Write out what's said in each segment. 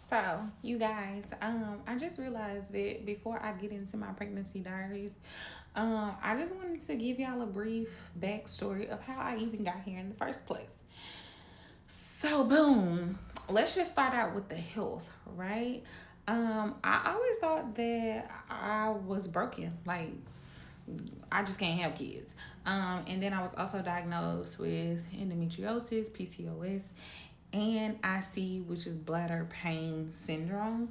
So, you guys, I just realized that before I get into my pregnancy diaries, I just wanted to give y'all a brief backstory of how I even got here in the first place. So, boom, let's just start out with the health, right? I always thought that I was broken, like I just can't have kids. And then I was also diagnosed with endometriosis, PCOS, and IC, which is bladder pain syndrome.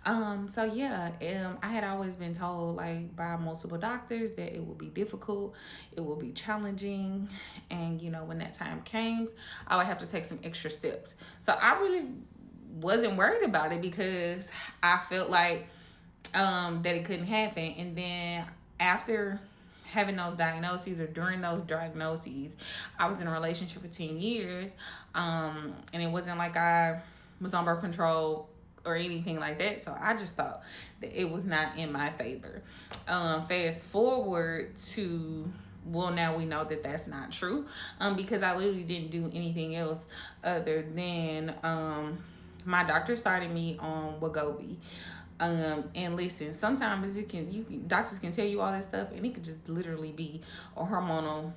So yeah, I had always been told like by multiple doctors that it would be difficult, it will be challenging, and when that time came, I would have to take some extra steps. So I really wasn't worried about it because I felt like that it couldn't happen. And then after having those diagnoses or during those diagnoses, I was in a relationship for 10 years. And it wasn't like I was on birth control or anything like that. So I just thought that it was not in my favor. Fast forward to, well, now we know that that's not true, because I literally didn't do anything else other than my doctor started me on Wegovy. And listen, sometimes doctors can tell you all that stuff, and it could just literally be a hormonal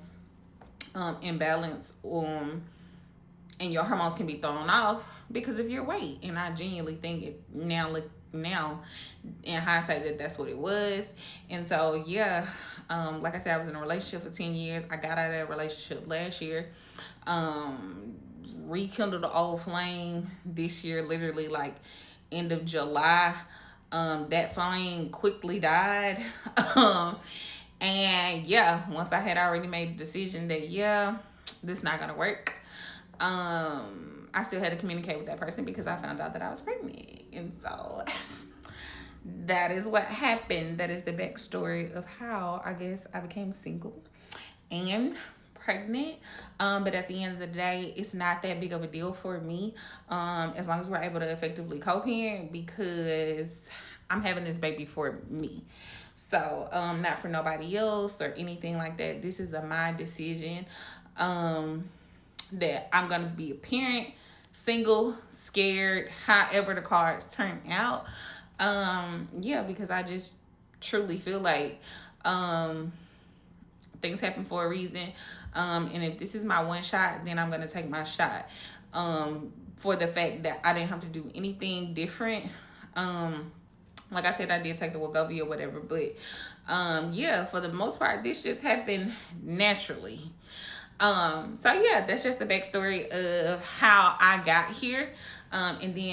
imbalance, and your hormones can be thrown off because of your weight. And I genuinely think it now in hindsight that that's what it was. And so yeah, like I said, I was in a relationship for 10 years. I got out of that relationship last year. Rekindled the old flame this year, literally like end of July. That flame quickly died. And yeah, once I had already made the decision that this not gonna work, I still had to communicate with that person because I found out that I was pregnant. And so that is what happened. That is the backstory of how I guess I became single and pregnant. But at the end of the day, it's not that big of a deal for me, as long as we're able to effectively co-parent, because I'm having this baby for me. So not for nobody else or anything like that. This is my decision, that I'm gonna be a parent, single, scared, however the cards turn out. Because I just truly feel like things happen for a reason. And if this is my one shot, then I'm gonna take my shot. For the fact that I didn't have to do anything different. Like I said, I did take the Wegovy or whatever, but for the most part, this just happened naturally. So yeah, that's just the backstory of how I got here. And then